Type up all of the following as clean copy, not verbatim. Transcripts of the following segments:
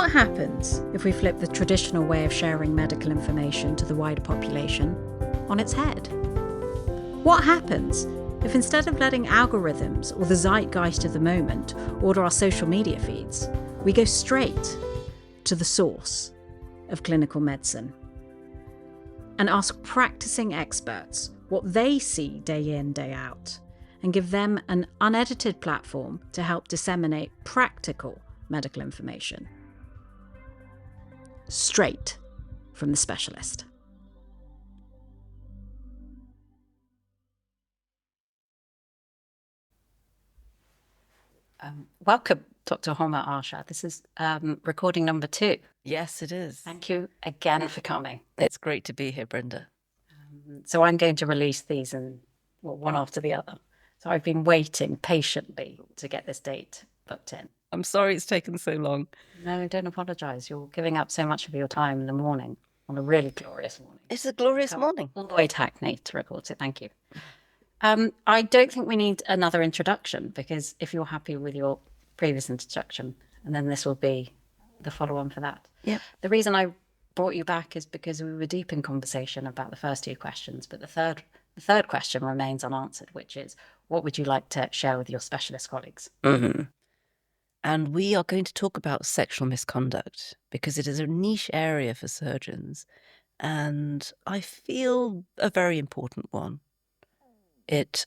What happens if we flip the traditional way of sharing medical information to the wider population on its head? What happens if instead of letting algorithms or the zeitgeist of the moment order our social media feeds, we go straight to the source of clinical medicine and ask practicing experts what they see day in, day out, and give them an unedited platform to help disseminate practical medical information straight from the specialist? Welcome, Dr. Homa Arshad. This is recording number 2. Yes, it is. Thank you again for coming. It's great to be here, Brenda. So I'm going to release these one after the other. So I've been waiting patiently to get this date booked in. I'm sorry it's taken so long. No, don't apologise. You're giving up so much of your time in the morning on a really glorious morning. It's a glorious morning. All the way to Hackney to record it. Thank you. I don't think we need another introduction, because if you're happy with your previous introduction, and then this will be the follow-on for that. Yep. The reason I brought you back is because we were deep in conversation about the first 2 questions, but the third question remains unanswered, which is, what would you like to share with your specialist colleagues? Mm-hmm. And we are going to talk about sexual misconduct, because it is a niche area for surgeons, and I feel a very important one. It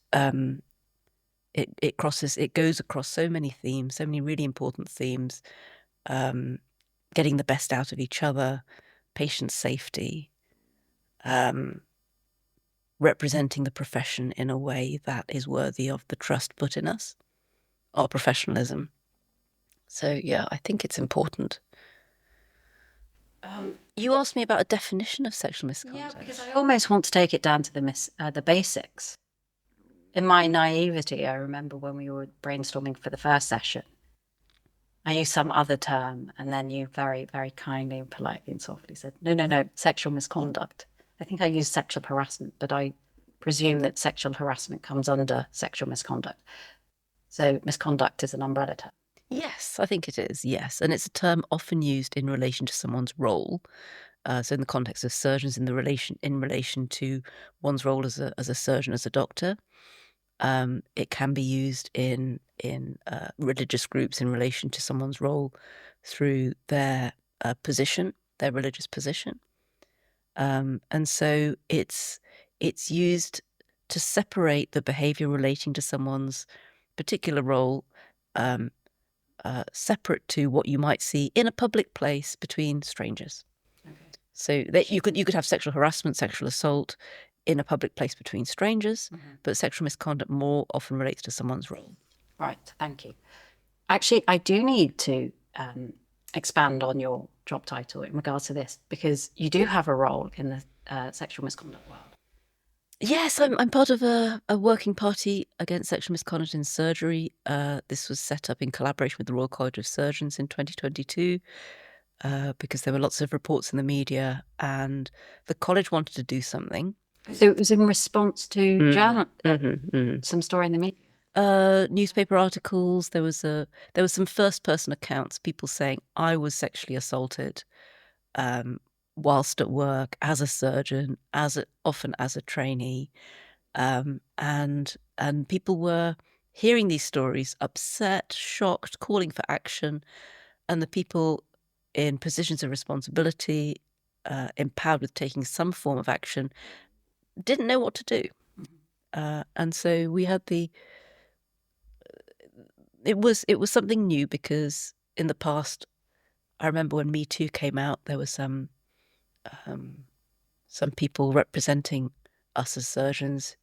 goes across so many themes, so many really important themes. Getting the best out of each other, patient safety, representing the profession in a way that is worthy of the trust put in us, our professionalism. So yeah, I think it's important. You asked me about a definition of sexual misconduct. Yeah, because I almost want to take it down to the basics. In my naivety, I remember when we were brainstorming for the first session, I used some other term, and then you very, very kindly and politely and softly said, no, sexual misconduct. I think I used sexual harassment, but I presume that sexual harassment comes under sexual misconduct. So misconduct is an umbrella term. Yes, I think it is, yes. And it's a term often used in relation to someone's role. So in the context of surgeons, in relation to one's role as a surgeon, as a doctor. It can be used in religious groups in relation to someone's role through their position, their religious position. And so it's used to separate the behavior relating to someone's particular role, separate to what you might see in a public place between strangers. Okay. So that you could have sexual harassment, sexual assault in a public place between strangers, but sexual misconduct more often relates to someone's role. Right, thank you. Actually, I do need to expand on your job title in regards to this, because you do have a role in the sexual misconduct world. Yes, I'm part of a working party against sexual misconduct in surgery. This was set up in collaboration with the Royal College of Surgeons in 2022, because there were lots of reports in the media, and the college wanted to do something. So it was in response to some story in the media? Newspaper articles. There was some first-person accounts, people saying, I was sexually assaulted whilst at work, as a surgeon, often as a trainee. And people were hearing these stories, upset, shocked, calling for action. And the people in positions of responsibility, empowered with taking some form of action, didn't know what to do. And so we had it was something new, because in the past, I remember when Me Too came out, there were some people representing us as surgeons,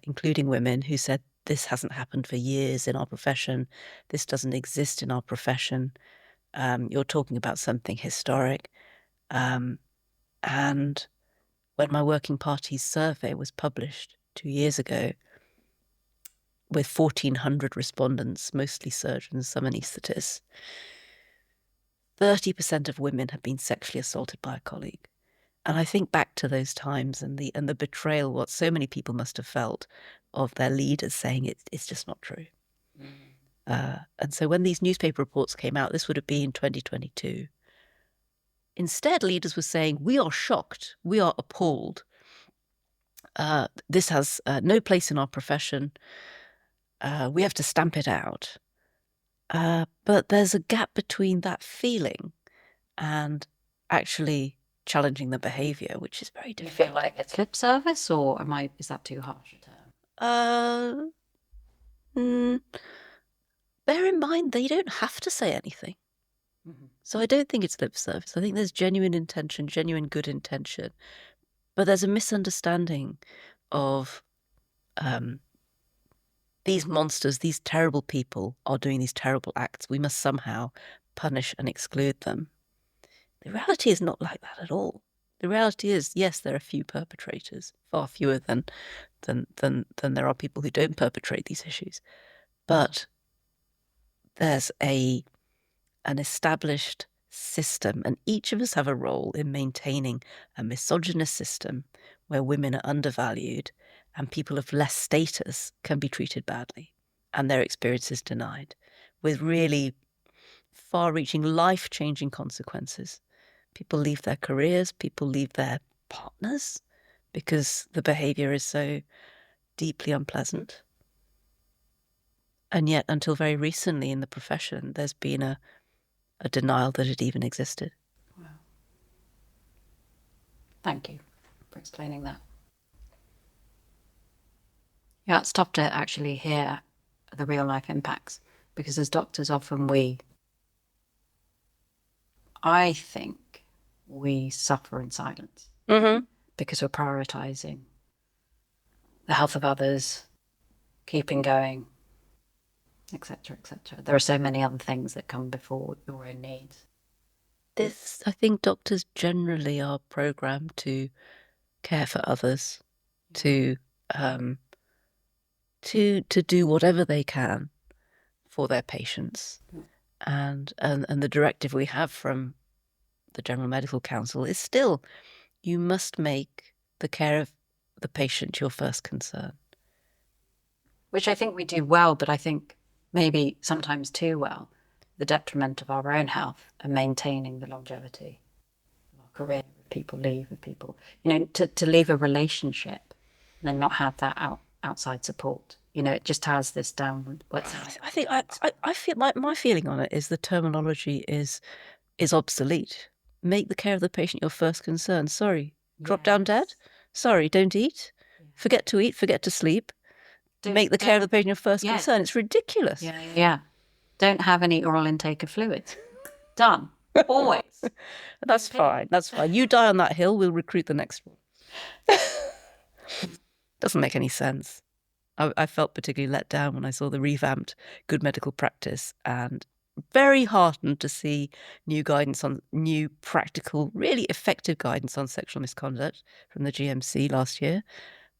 including women, who said, this hasn't happened for years in our profession. This doesn't exist in our profession. You're talking about something historic. And when my working party's survey was published 2 years ago, with 1,400 respondents, mostly surgeons, some anaesthetists, 30% of women have been sexually assaulted by a colleague. And I think back to those times and the betrayal, what so many people must have felt of their leaders saying it's just not true. And so when these newspaper reports came out, this would have been 2022. Instead, leaders were saying, we are shocked, we are appalled. This has no place in our profession. We have to stamp it out. But there's a gap between that feeling and actually challenging the behaviour, which is very difficult. You feel like it's lip service, or is that too harsh a term? Bear in mind, they don't have to say anything. Mm-hmm. So I don't think it's lip service. I think there's genuine intention, genuine good intention. But there's a misunderstanding of these monsters, these terrible people are doing these terrible acts. We must somehow punish and exclude them. The reality is not like that at all. The reality is, yes, there are few perpetrators, far fewer than there are people who don't perpetrate these issues. But there's an established system, and each of us have a role in maintaining a misogynist system where women are undervalued and people of less status can be treated badly and their experiences denied, with really far-reaching, life-changing consequences. People leave their careers, people leave their partners because the behaviour is so deeply unpleasant. And yet, until very recently in the profession, there's been a denial that it even existed. Wow. Thank you for explaining that. Yeah, it's tough to actually hear the real life impacts, because as doctors often I think we suffer in silence because we're prioritising the health of others, keeping going, etc., etc. There are so many other things that come before your own needs. I think doctors generally are programmed to care for others, to do whatever they can for their patients. And the directive we have from the General Medical Council is still, you must make the care of the patient your first concern. Which I think we do well, but I think maybe sometimes too well, the detriment of our own health and maintaining the longevity of our career. People leave, with people, to leave a relationship and then not have that outside support. It just has this downward. I think I feel my feeling on it is the terminology is obsolete. Make the care of the patient your first concern. Sorry, drop down dead. Sorry, don't eat. Forget to eat. Forget to sleep. Make the care of the patient your first concern. It's ridiculous. Yeah. Don't have any oral intake of fluids. Done. Always. That's fine. That's fine. You die on that hill, we'll recruit the next one. Doesn't make any sense. I felt particularly let down when I saw the revamped good medical practice, and very heartened to see new practical, really effective guidance on sexual misconduct from the GMC last year.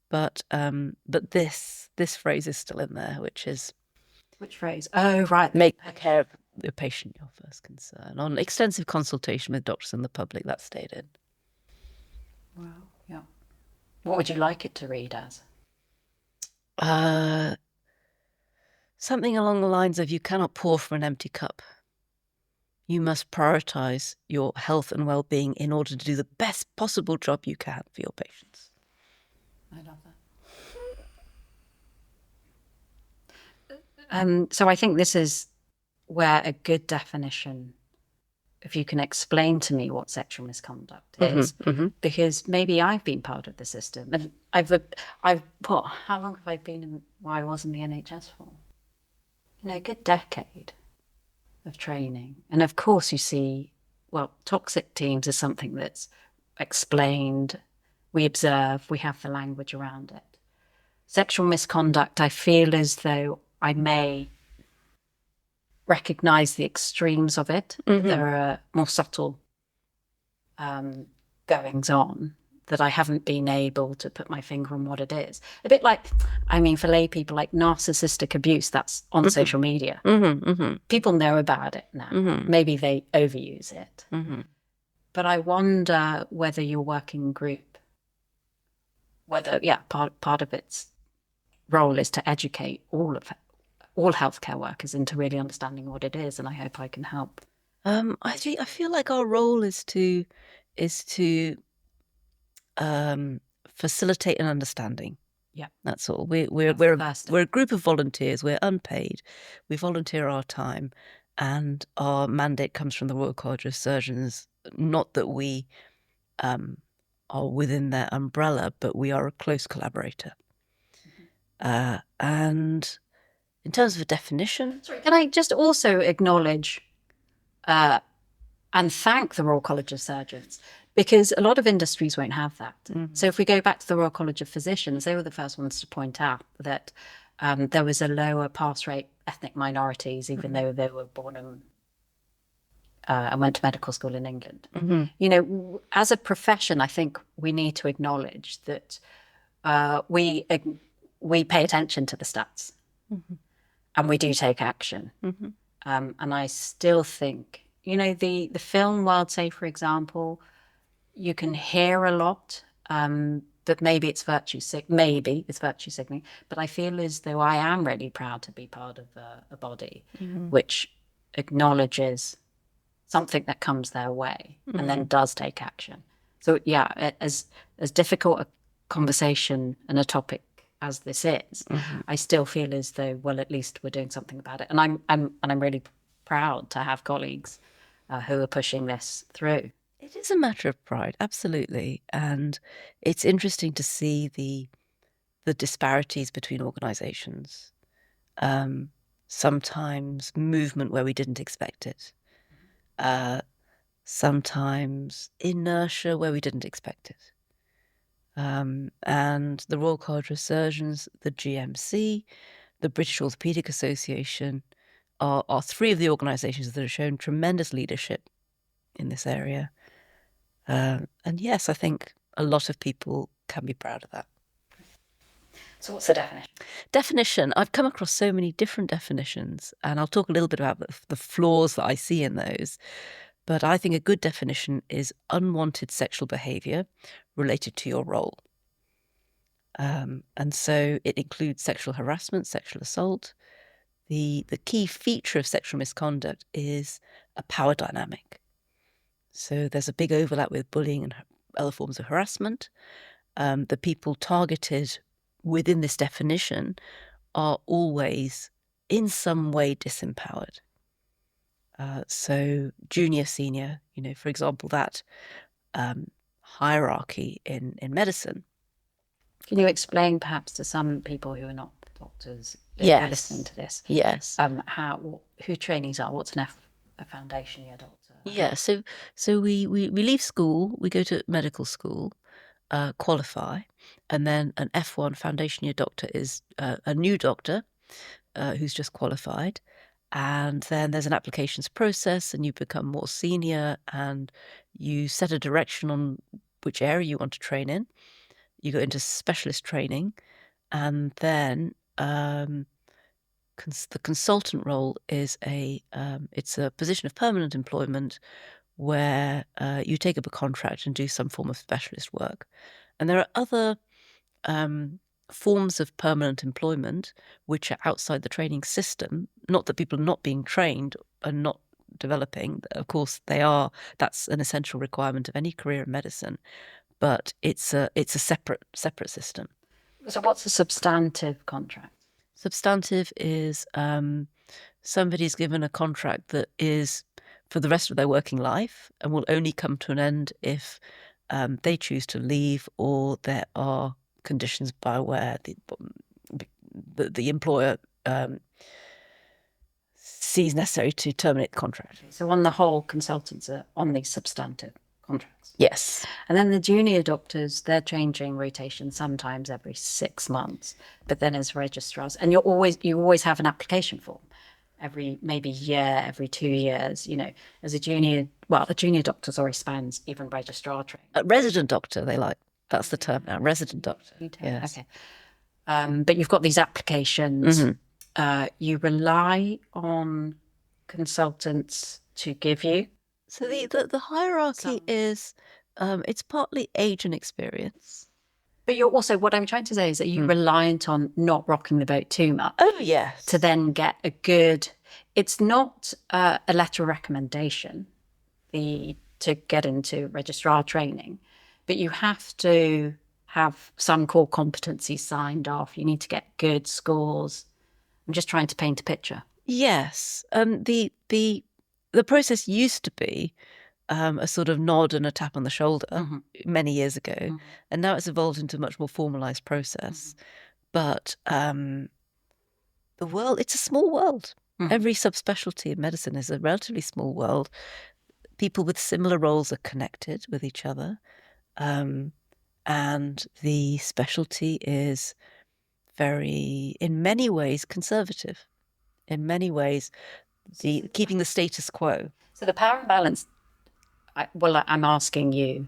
But this phrase is still in there, which is... Which phrase? Oh, right. Make the care of the patient your first concern. On extensive consultation with doctors and the public, that stayed in. Wow, yeah. What would you like it to read as? Something along the lines of, you cannot pour from an empty cup. You must prioritise your health and well-being in order to do the best possible job you can for your patients. I love that. So I think this is where a good definition, if you can explain to me what sexual misconduct is, because maybe I've been part of the system, and how long have I been I was in the NHS for? A good decade of training. And of course you see, toxic teams is something that's explained, we observe, we have the language around it. Sexual misconduct, I feel as though I may recognise the extremes of it. There are more subtle goings on that I haven't been able to put my finger on what it is. A bit like, for lay people, like narcissistic abuse, that's on social media. People know about it now. Maybe they overuse it. But I wonder whether your working group, part of its role is to educate all of all healthcare workers into really understanding what it is, and I hope I can help. I feel like our role is to facilitate an understanding. Yeah, that's all. That's We're the first step. we're a group of volunteers. We're unpaid. We volunteer our time, and our mandate comes from the Royal College of Surgeons. Not that we are within their umbrella, but we are a close collaborator. And in terms of a definition, Sorry, can I just also acknowledge and thank the Royal College of Surgeons, because a lot of industries won't have that. So if we go back to the Royal College of Physicians, they were the first ones to point out that there was a lower pass rate ethnic minorities, even though they were born and went to medical school in England. You know, as a profession, I think we need to acknowledge that we pay attention to the stats, and we do take action. And I still think, you know, the film world, say, for example, you can hear a lot that maybe it's virtue signaling, but I feel as though I am really proud to be part of a body which acknowledges something that comes their way and then does take action. So yeah, as difficult a conversation and a topic as this is, I still feel as though, well, at least we're doing something about it, and I'm really proud to have colleagues who are pushing this through. it is a matter of pride, absolutely, and it's interesting to see the disparities between organisations. Sometimes movement where we didn't expect it. Sometimes inertia where we didn't expect it. And the Royal College of Surgeons, the GMC, the British Orthopaedic Association are three of the organisations that have shown tremendous leadership in this area. And yes, I think a lot of people can be proud of that. So what's the definition? Definition. I've come across so many different definitions, and I'll talk a little bit about the flaws that I see in those. But I think a good definition is unwanted sexual behaviour related to your role. And so it includes sexual harassment, sexual assault. The key feature of sexual misconduct is a power dynamic. So there's a big overlap with bullying and other forms of harassment. The people targeted within this definition are always in some way disempowered. So junior, senior, you know, for example, that hierarchy in medicine. Can you explain perhaps to some people who are not doctors who are listening to this? Yes. Who trainees are? What's a foundation year doctor? Yeah. So we leave school, we go to medical school, qualify, and then an F1 foundation year doctor is a new doctor who's just qualified. And then there's an applications process, and you become more senior, and you set a direction on which area you want to train in. You go into specialist training, and then the consultant role is it's a position of permanent employment where you take up a contract and do some form of specialist work. And there are other forms of permanent employment which are outside the training system. Not that people are not being trained and not developing. Of course, they are. That's an essential requirement of any career in medicine. But it's a separate system. So what's a substantive contract? Substantive is somebody's given a contract that is for the rest of their working life and will only come to an end if they choose to leave, or there are conditions by where the employer sees necessary to terminate the contract. So on the whole, consultants are on these substantive contracts. Yes. And then the junior doctors, they're changing rotation sometimes every 6 months, but then as registrars, and you always have an application form every maybe year, every 2 years, you know, as a junior doctor's already spans even registrar training. Resident doctor, they like. That's the term now, resident doctor. Yes. Okay. But you've got these applications. You rely on consultants to give you. So the hierarchy is it's partly age and experience. But you're also, what I'm trying to say is that you're reliant on not rocking the boat too much. Oh, yes. To then get a good, it's not a letter of recommendation to get into registrar training, but you have to have some core competencies signed off. You need to get good scores. I'm just trying to paint a picture. Yes. The process used to be a sort of nod and a tap on the shoulder many years ago, and now it's evolved into a much more formalized process. But the world, it's a small world. Every subspecialty in medicine is a relatively small world. People with similar roles are connected with each other, and the specialty is very, in many ways, conservative. In many ways, keeping the status quo. So the power imbalance, I'm asking you,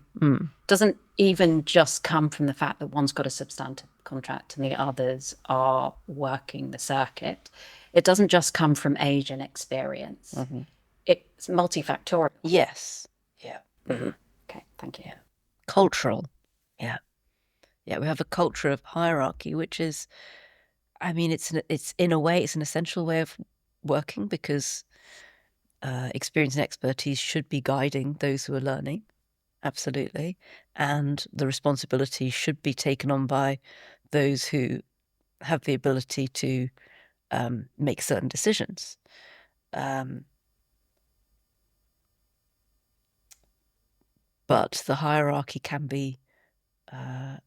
doesn't even just come from the fact that one's got a substantive contract and the others are working the circuit. It doesn't just come from age and experience. It's multifactorial. Yes. Yeah. Okay, thank you. Yeah. Cultural. Yeah. Yeah, we have a culture of hierarchy, which is, I mean, it's in a way, it's an essential way of working, because experience and expertise should be guiding those who are learning, absolutely, and the responsibility should be taken on by those who have the ability to make certain decisions. But the hierarchy can be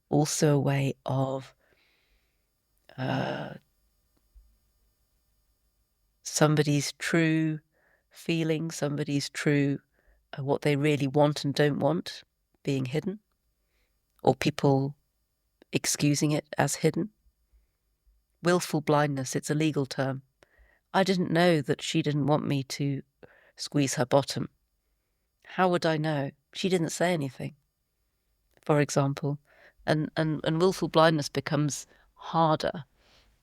also a way of somebody's true feeling, somebody's true what they really want and don't want being hidden, or people excusing it as hidden. Willful blindness, it's a legal term. I didn't know that she didn't want me to squeeze her bottom. How would I know? She didn't say anything, for example. And willful blindness becomes harder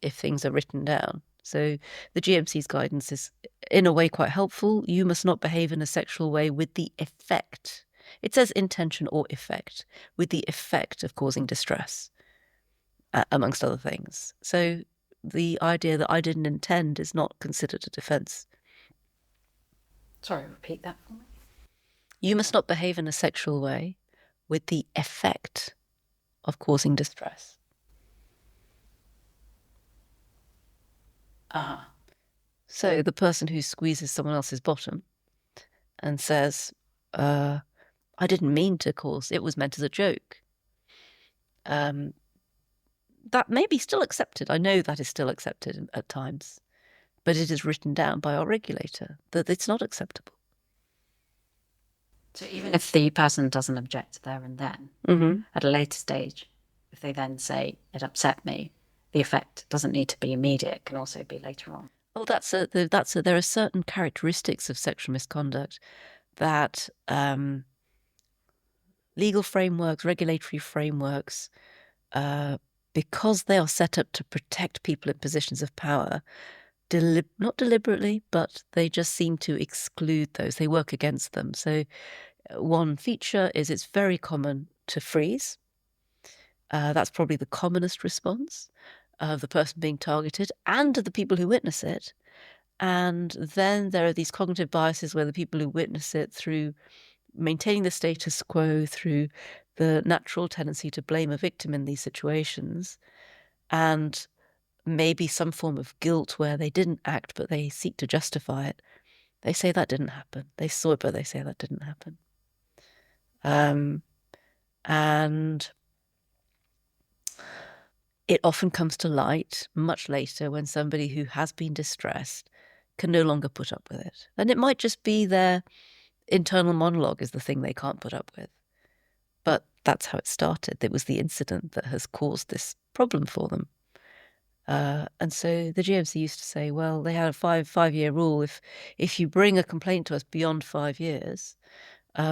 if things are written down. So the GMC's guidance is, in a way, quite helpful. You must not behave in a sexual way with the effect. It says intention or effect, with the effect of causing distress, amongst other things. So the idea that I didn't intend is not considered a defence. Sorry, repeat that for me. You must not behave in a sexual way with the effect of causing distress. So the person who squeezes someone else's bottom and says, I didn't mean to cause, it was meant as a joke. That may be still accepted. I know that is still accepted at times, but it is written down by our regulator that it's not acceptable. So even if the person doesn't object there and then, at a later stage, if they then say, it upset me, the effect doesn't need to be immediate, it can also be later on. Oh, there are certain characteristics of sexual misconduct that legal frameworks, regulatory frameworks, because they are set up to protect people in positions of power, not deliberately, but they just seem to exclude those. They work against them. So one feature is it's very common to freeze. That's probably the commonest response of the person being targeted and of the people who witness it. And then there are these cognitive biases where the people who witness it, through maintaining the status quo, through the natural tendency to blame a victim in these situations, and maybe some form of guilt where they didn't act but they seek to justify it, they say that didn't happen. They saw it but they say that didn't happen. And it often comes to light much later when somebody who has been distressed can no longer put up with it. And it might just be their internal monologue is the thing they can't put up with. But that's how it started. It was the incident that has caused this problem for them. And so the GMC used to say, well, they had a five-year rule. If you bring a complaint to us beyond 5 years,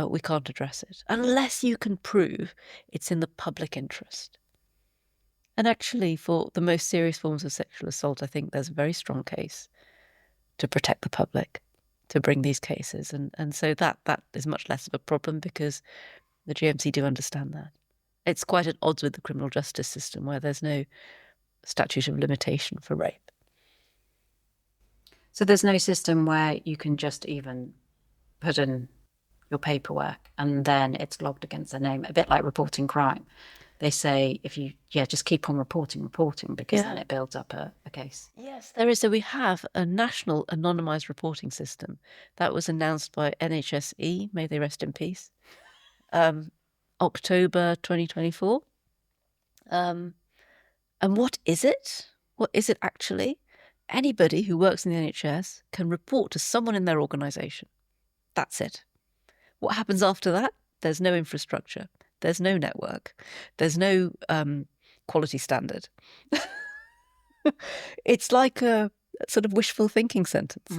we can't address it, unless you can prove it's in the public interest. And actually, for the most serious forms of sexual assault, I think there's a very strong case to protect the public, to bring these cases. And so that is much less of a problem because the GMC do understand that. It's quite at odds with the criminal justice system, where there's no statute of limitation for rape. So there's no system where you can just even put in your paperwork and then it's logged against their name, a bit like reporting crime. They say if you, just keep on reporting, because then it builds up a case. Yes, there is. So we have a national anonymised reporting system that was announced by NHSE, may they rest in peace, October 2024. And what is it? What is it actually? Anybody who works in the NHS can report to someone in their organisation. That's it. What happens after that? There's no infrastructure. There's no network. There's no quality standard. It's like a sort of wishful thinking sentence.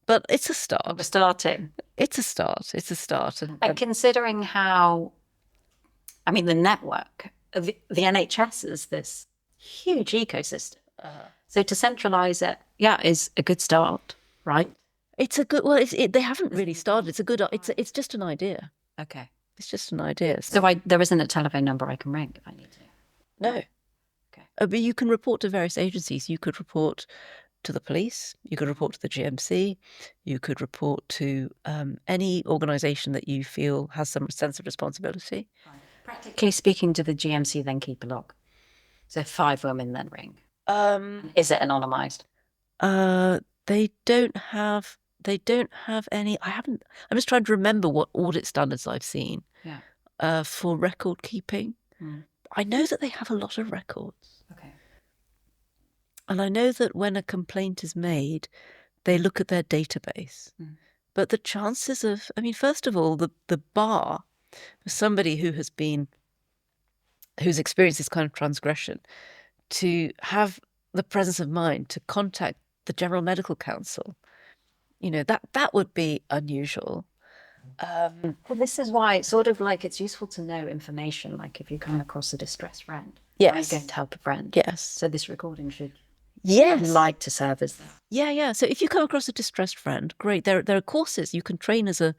But it's a start. We're starting. It's a start. It's a start. And considering how, I mean, the network, the NHS is this huge ecosystem. So to centralise it, is a good start, right? It's a good. Well, they haven't really started. It's a good. It's just an idea. Okay. It's just an idea. So there isn't a telephone number I can ring if I need to. No. Okay. But you can report to various agencies. You could report to the police. You could report to the GMC. You could report to any organisation that you feel has some sense of responsibility. Practically speaking, to the GMC, then keep a log. So 5 women then ring. Is it anonymised? They don't have any. I'm just trying to remember what audit standards I've seen. For record keeping. I know that they have a lot of records. Okay. And I know that when a complaint is made, they look at their database. But the chances of, first of all, the bar for somebody who's experienced this kind of transgression, to have the presence of mind to contact the General Medical Council, that would be unusual. Well, this is why it's sort of like it's useful to know information, like if you come across a distressed friend. Yes. Are you going to help a friend? Yes. So this recording should like to serve as that. Yeah. So if you come across a distressed friend, great. There are courses you can train as a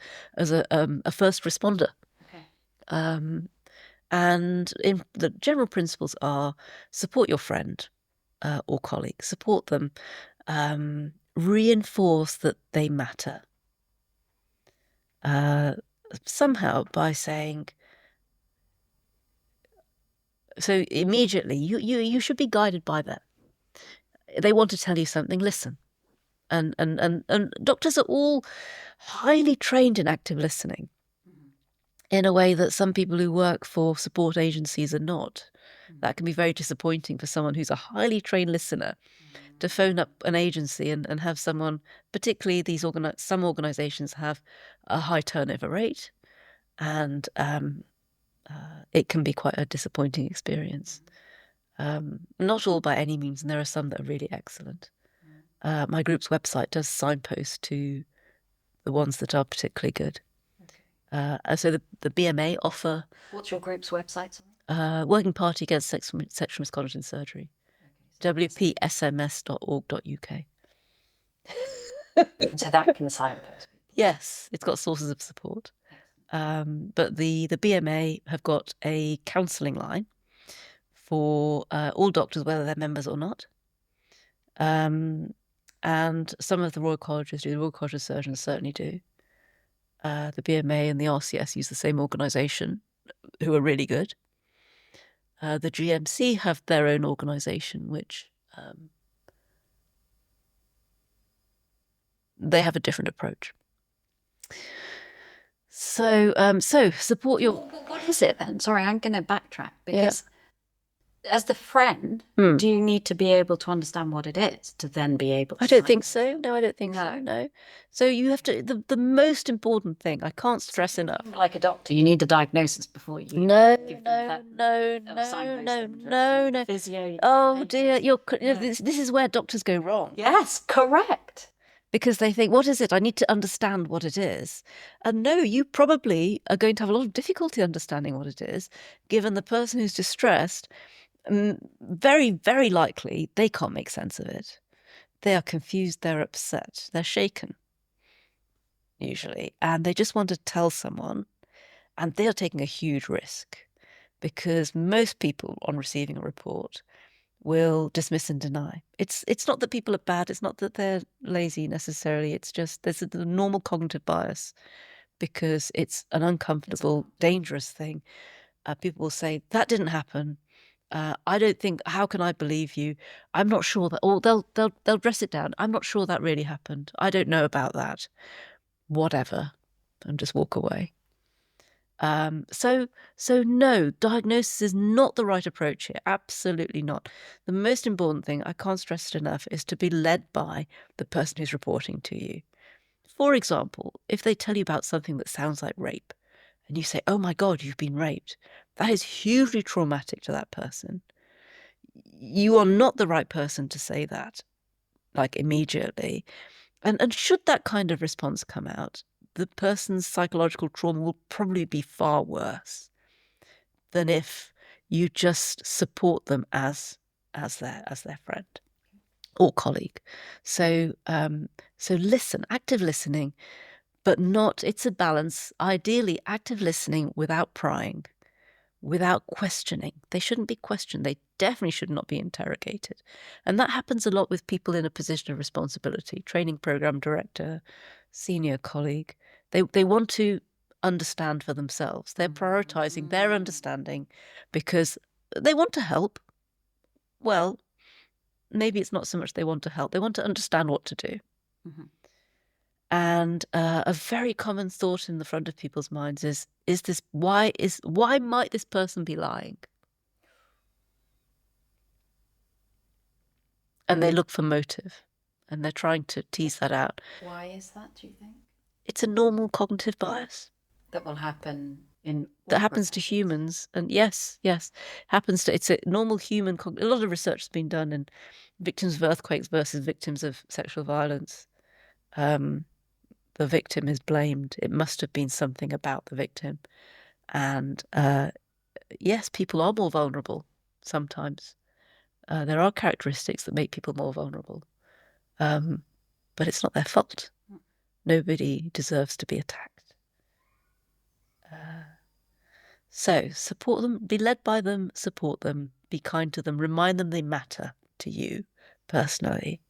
first responder. Okay. And the general principles are support your friend or colleague, support them, reinforce that they matter. Somehow by saying, so immediately you should be guided by them. They want to tell you something, listen. And doctors are all highly trained in active listening in a way that some people who work for support agencies are not. That can be very disappointing for someone who's a highly trained listener to phone up an agency and have someone, particularly some organisations have a high turnover rate, and it can be quite a disappointing experience. Not all by any means, and there are some that are really excellent. My group's website does signpost to the ones that are particularly good. So the BMA offer... What's your group's website? Working Party Against Sexual Misconduct in Surgery. wpsms.org.uk. So that can signpost. Yes, it's got sources of support. But the BMA have got a counselling line for all doctors, whether they're members or not. And some of the Royal Colleges do. The Royal College of Surgeons certainly do. The BMA and the RCS use the same organisation, who are really good. The GMC have their own organisation, which they have a different approach. So support your... What is it then? Sorry, I'm going to backtrack because as the friend, do you need to be able to understand what it is to then be able to... I don't think so. No, I don't think so. No. So you have to... The most important thing, I can't stress enough... Like a doctor, you need a diagnosis before you... No. Physio... Oh dear, this is where doctors go wrong. Yes, correct. Because they think, what is it? I need to understand what it is. And no, you probably are going to have a lot of difficulty understanding what it is, given the person who's distressed... very, very likely they can't make sense of it. They are confused, they're upset, they're shaken, usually, and they just want to tell someone, and they are taking a huge risk because most people on receiving a report will dismiss and deny. It's not that people are bad, it's not that they're lazy necessarily, it's just there's a normal cognitive bias because it's an uncomfortable, dangerous thing. People will say, that didn't happen. I don't think, how can I believe you? I'm not sure that, or they'll dress it down. I'm not sure that really happened. I don't know about that. Whatever. And just walk away. So no, diagnosis is not the right approach here. Absolutely not. The most important thing, I can't stress it enough, is to be led by the person who's reporting to you. For example, if they tell you about something that sounds like rape, and you say, oh my God, you've been raped, that is hugely traumatic to that person. You are not the right person to say that, like immediately. And should that kind of response come out, the person's psychological trauma will probably be far worse than if you just support them as their friend or colleague. So listen, active listening, but not, it's a balance. Ideally, active listening without prying, without questioning. They shouldn't be questioned. They definitely should not be interrogated. And that happens a lot with people in a position of responsibility, training program director, senior colleague. They want to understand for themselves. They're prioritizing their understanding because they want to help. Well, maybe it's not so much they want to help. They want to understand what to do. Mm-hmm. And a very common thought in the front of people's minds is this, why might this person be lying? And they look for motive, and they're trying to tease that out. Why is that, do you think? It's a normal cognitive bias. That will happen that happens to humans. And yes, happens to, it's a normal human, a lot of research has been done in victims of earthquakes versus victims of sexual violence. The victim is blamed. It must have been something about the victim. And yes, people are more vulnerable sometimes. There are characteristics that make people more vulnerable. But it's not their fault. Nobody deserves to be attacked. So support them, be led by them, support them, be kind to them, remind them they matter to you personally.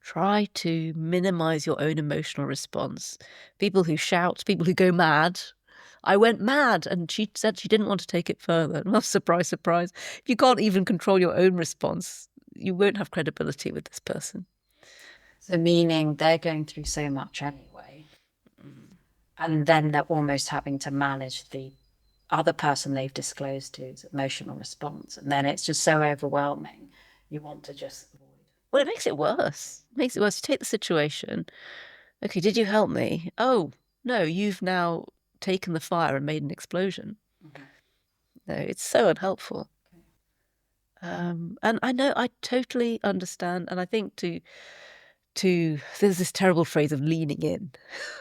Try to minimize your own emotional response. People who shout, people who go mad. I went mad, and she said she didn't want to take it further. Well, surprise, surprise. If you can't even control your own response, you won't have credibility with this person. So meaning they're going through so much anyway. And then they're almost having to manage the other person they've disclosed to's emotional response. And then it's just so overwhelming. You want to just avoid. Well, it makes it worse. You take the situation. Okay, did you help me? Oh, no, you've now taken the fire and made an explosion. Mm-hmm. No, it's so unhelpful. Okay. And I know, I totally understand. And I think there's this terrible phrase of leaning in,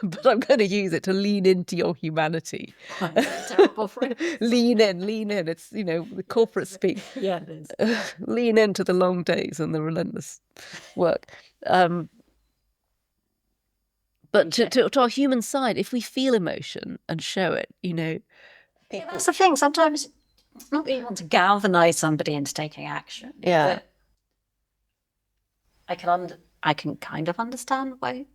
but I'm going to use it to lean into your humanity. Terrible phrase. lean in. It's, the corporate speak. Yeah, it is. Lean into the long days and the relentless work. But to our human side, if we feel emotion and show it, That's the thing. Sometimes it's not that you want to galvanize somebody into taking action. Yeah. But I can kind of understand why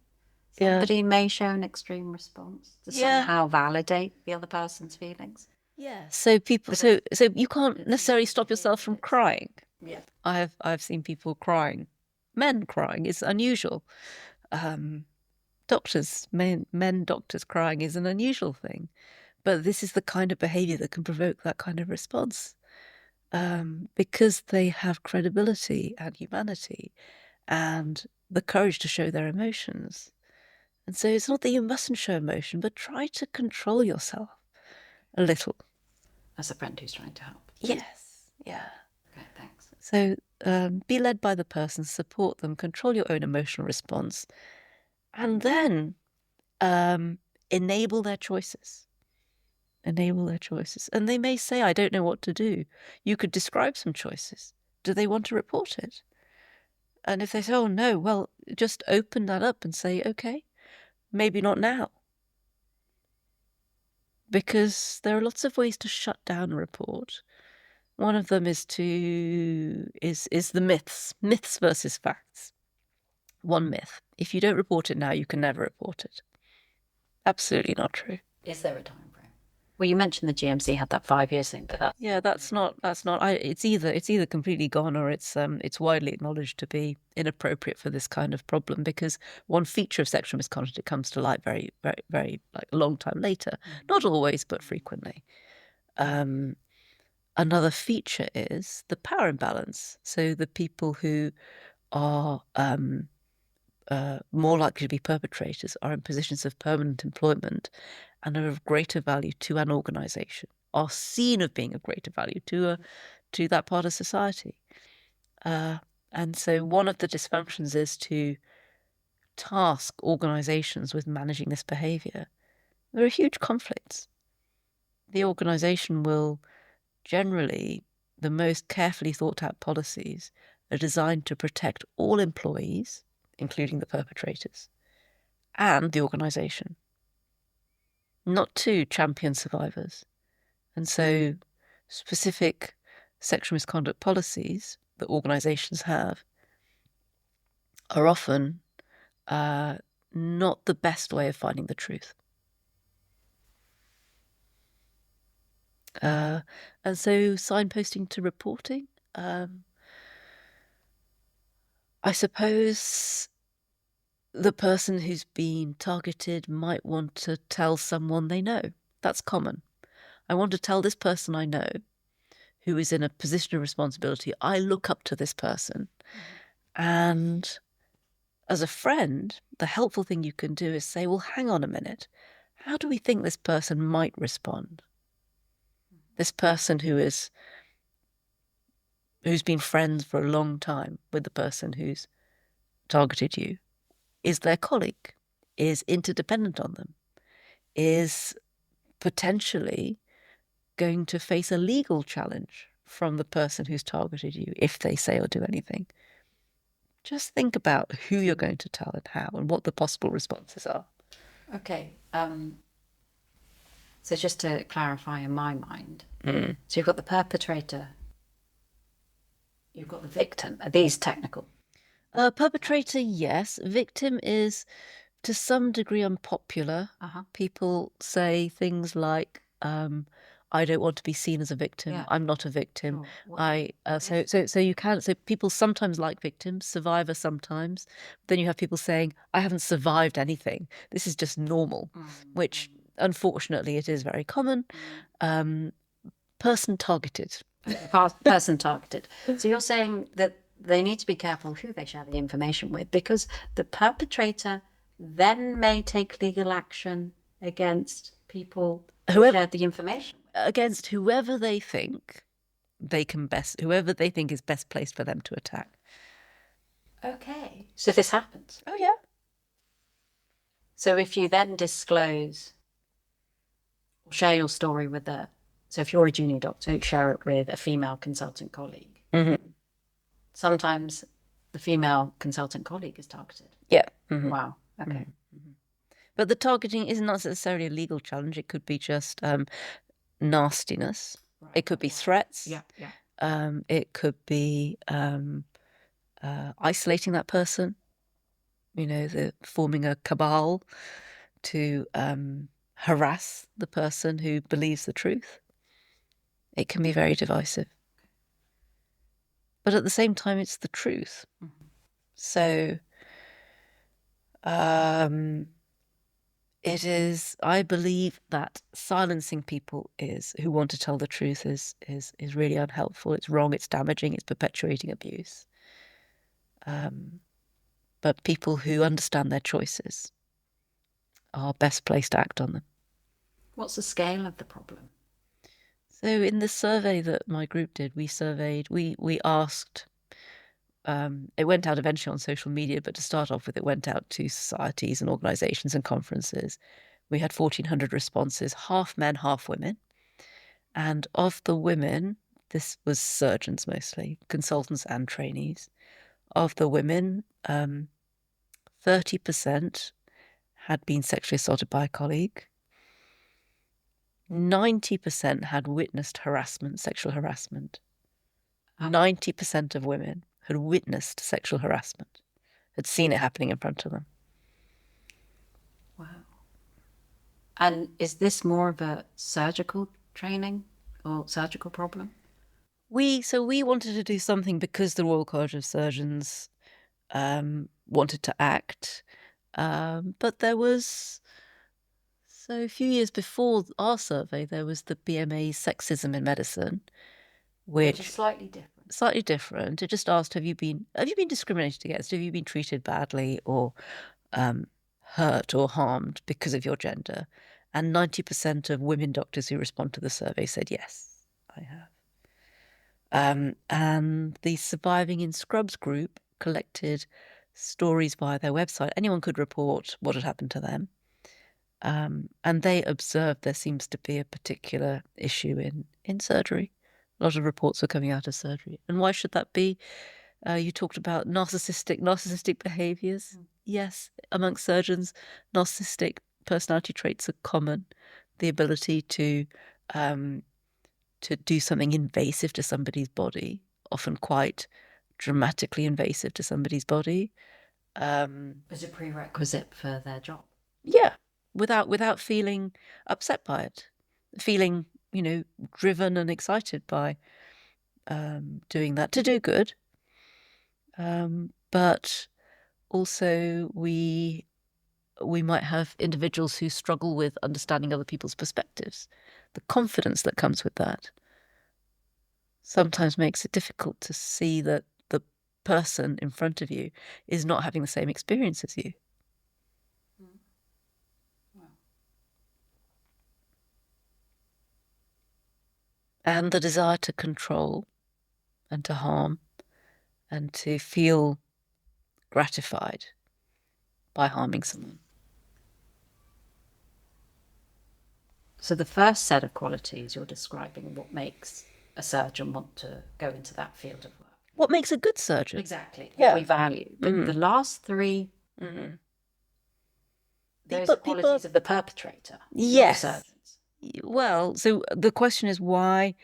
somebody may show an extreme response to somehow validate the other person's feelings. Yeah. So so you can't necessarily stop yourself from crying. Yeah. I've seen people crying. Men crying is unusual. Men doctors crying is an unusual thing. But this is the kind of behavior that can provoke that kind of response. Because they have credibility and humanity and the courage to show their emotions. And so it's not that you mustn't show emotion, but try to control yourself a little. As a friend who's trying to help. Yes. Yeah. Okay, thanks. So be led by the person, support them, control your own emotional response, and then enable their choices. Enable their choices. And they may say, I don't know what to do. You could describe some choices. Do they want to report it? And if they say, oh no, well, just open that up and say, okay, maybe not now. because there are lots of ways to shut down a report. One of them is the myths versus facts. One myth: if you don't report it now, you can never report it. Absolutely not true. Is there a time frame? Well, you mentioned the GMC had that 5 years thing, but that's not. It's either completely gone, or it's widely acknowledged to be inappropriate for this kind of problem, because one feature of sexual misconduct, it comes to light very, very, very, like, a long time later. Not always, but frequently. Another feature is the power imbalance. So the people who are more likely to be perpetrators are in positions of permanent employment and are of greater value to an organisation, are seen of being of greater value to that part of society. And so one of the dysfunctions is to task organisations with managing this behaviour. There are huge conflicts. The organisation will generally, the most carefully thought out policies are designed to protect all employees, including the perpetrators, and the organisation, not to champion survivors. And so specific sexual misconduct policies that organisations have are often not the best way of finding the truth. And so signposting to reporting, I suppose the person who's been targeted might want to tell someone they know. That's common. I want to tell this person I know who is in a position of responsibility. I look up to this person. And as a friend, the helpful thing you can do is say, well, hang on a minute. How do we think this person might respond? This person who's been friends for a long time with the person who's targeted you, is their colleague, is interdependent on them, is potentially going to face a legal challenge from the person who's targeted you if they say or do anything. Just think about who you're going to tell and how, and what the possible responses are. Okay. So just to clarify in my mind, so you've got the perpetrator, you've got the victim. Are these technical? Perpetrator, yes. Victim is to some degree unpopular. People say things like, I don't want to be seen as a victim. Yeah. I'm not a victim. Sure. So people sometimes like victims, survivor sometimes. Then you have people saying, I haven't survived anything. This is just normal, which unfortunately it is very common. Person targeted. Person targeted. So you're saying that they need to be careful who they share the information with, because the perpetrator then may take legal action against people who shared the information. Against whoever they think whoever they think is best placed for them to attack. Okay. So this happens? Oh, yeah. So if you then disclose or share your story with so if you're a junior doctor, you share it with a female consultant colleague. Sometimes the female consultant colleague is targeted. Yeah. Wow. Okay. But the targeting isn't necessarily a legal challenge. It could be just nastiness. Right. It could be threats. Yeah. It could be isolating that person. Forming a cabal to harass the person who believes the truth. It can be very divisive. But at the same time, it's the truth. So it is, I believe that silencing people who want to tell the truth is really unhelpful. It's wrong, it's damaging, it's perpetuating abuse. But people who understand their choices are best placed to act on them. What's the scale of the problem? So in the survey that my group did, we asked, it went out eventually on social media, but to start off with, it went out to societies and organisations and conferences. We had 1,400 responses, half men, half women. And of the women, this was surgeons mostly, consultants and trainees. Of the women, 30% had been sexually assaulted by a colleague. 90% had witnessed harassment, sexual harassment. 90% of women had witnessed sexual harassment, had seen it happening in front of them. Wow. And is this more of a surgical training or surgical problem? We wanted to do something because the Royal College of Surgeons wanted to act, but there was, so a few years before our survey, there was the BMA Sexism in Medicine, which is slightly different. Slightly different. It just asked, have you been discriminated against? Have you been treated badly or hurt or harmed because of your gender? And 90% of women doctors who respond to the survey said, yes, I have. And the Surviving in Scrubs group collected stories via their website. Anyone could report what had happened to them. And they observed there seems to be a particular issue in surgery. A lot of reports were coming out of surgery. And why should that be? You talked about narcissistic behaviours. Yes, amongst surgeons, narcissistic personality traits are common. The ability to do something invasive to somebody's body, often quite dramatically invasive to somebody's body. As a prerequisite for their job. Yeah, without feeling upset by it, feeling driven and excited by doing that to do good. But also we might have individuals who struggle with understanding other people's perspectives. The confidence that comes with that sometimes makes it difficult to see that the person in front of you is not having the same experience as you. And the desire to control and to harm and to feel gratified by harming someone. So the first set of qualities you're describing what makes a surgeon want to go into that field of work. What makes a good surgeon? Exactly. Yeah. What we value. The last three, those are qualities of the perpetrator. Yes. Surgeons. Well, so the question is why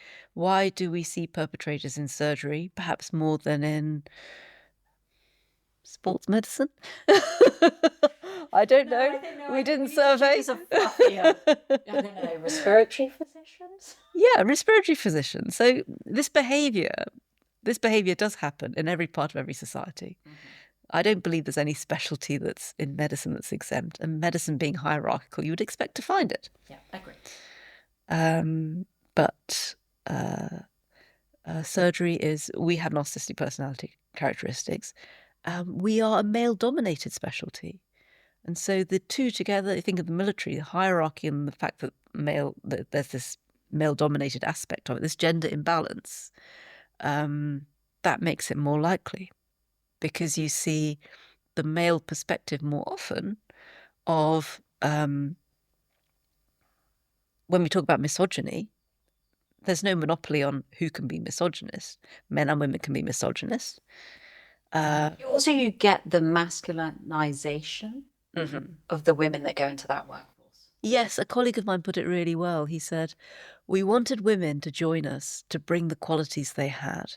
do we see perpetrators in surgery, perhaps more than in sports medicine? I don't know. We didn't survey. I don't know, respiratory physicians? Yeah, respiratory physicians. So this behaviour does happen in every part of every society. I don't believe there's any specialty that's in medicine that's exempt. And medicine being hierarchical, you would expect to find it. Yeah, I agree. But surgery we have narcissistic personality characteristics. We are a male-dominated specialty. And so the two together, I think of the military, the hierarchy and the fact that there's this male-dominated aspect of it, this gender imbalance, that makes it more likely. Because you see the male perspective more often of, when we talk about misogyny, there's no monopoly on who can be misogynist. Men and women can be misogynist. Also, you get the masculinization of the women that go into that workforce. Yes, a colleague of mine put it really well. He said, we wanted women to join us to bring the qualities they had.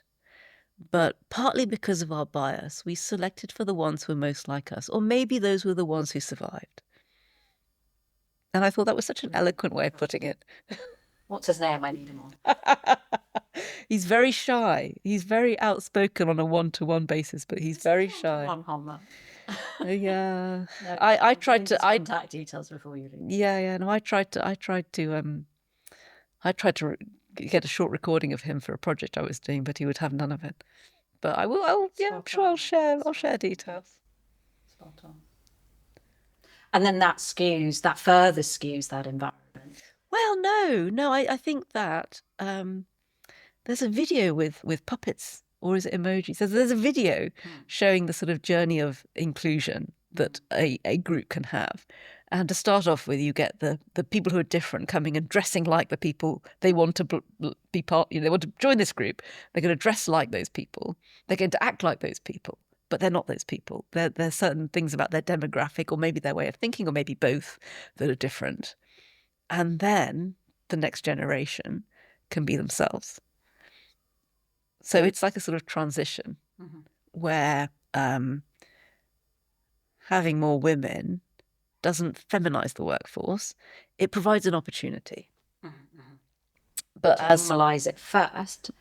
But partly because of our bias, we selected for the ones who were most like us, or maybe those were the ones who survived. And I thought that was such an eloquent way of putting it. What's his name? I need him on. He's very shy. He's very outspoken on a one-to-one basis, but he's very shy. On Homa. Yeah. No, I tried to contact details before you leave. Yeah, no, I tried to get a short recording of him for a project I was doing, but he would have none of it. But I'm sure I'll share details. Spot on. And then that further skews that environment. Well, no, I think that there's a video with puppets, or is it emojis? So there's a video showing the sort of journey of inclusion that a group can have. And to start off with, you get the people who are different coming and dressing like the people they want to be part. They want to join this group. They're going to dress like those people. They're going to act like those people, but they're not those people. There's certain things about their demographic, or maybe their way of thinking, or maybe both, that are different. And then the next generation can be themselves. So it's like a sort of transition where having more women doesn't feminize the workforce. It provides an opportunity. But to normalize it first,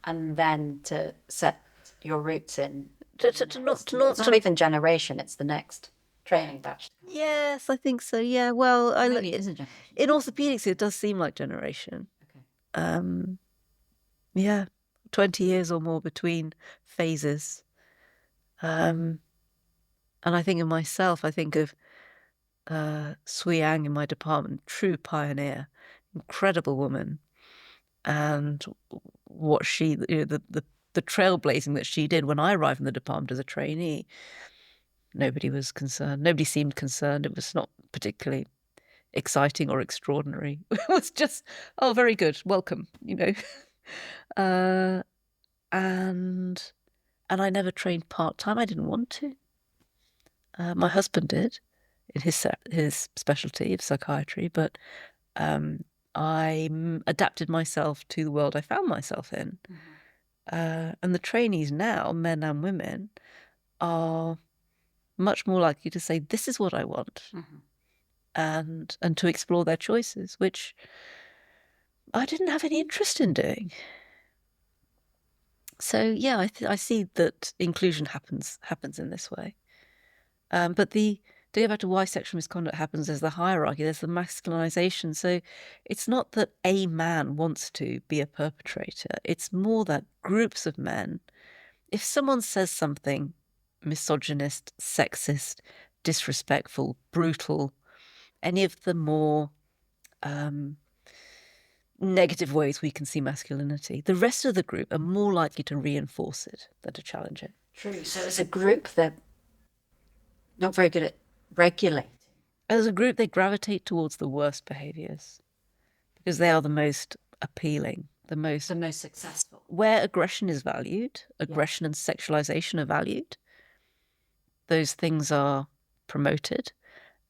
and then to set your roots in. It's not even generation; it's the next training batch. Yes, I think so. Yeah, well, Maybe it is a generation. In orthopedics, it does seem like generation. Okay. Yeah, 20 years or more between phases. And I think of myself, I think of Sui Yang in my department, true pioneer, incredible woman. And what she, the trailblazing that she did when I arrived in the department as a trainee, nobody was concerned. Nobody seemed concerned. It was not particularly exciting or extraordinary. It was just, oh, very good, welcome, and I never trained part-time. I didn't want to. My husband did in his specialty of psychiatry, but I adapted myself to the world I found myself in. And the trainees now, men and women, are much more likely to say, this is what I want, and to explore their choices, which I didn't have any interest in doing. So yeah, I see that inclusion happens in this way. But to go back to why sexual misconduct happens, there's the hierarchy, there's the masculinization. So it's not that a man wants to be a perpetrator. It's more that groups of men, if someone says something misogynist, sexist, disrespectful, brutal, any of the more negative ways we can see masculinity, the rest of the group are more likely to reinforce it than to challenge it. True. So as a group, they're not very good at regulating. As a group, they gravitate towards the worst behaviours because they are the most appealing, the most successful. Where aggression is valued, aggression and sexualization are valued, those things are promoted,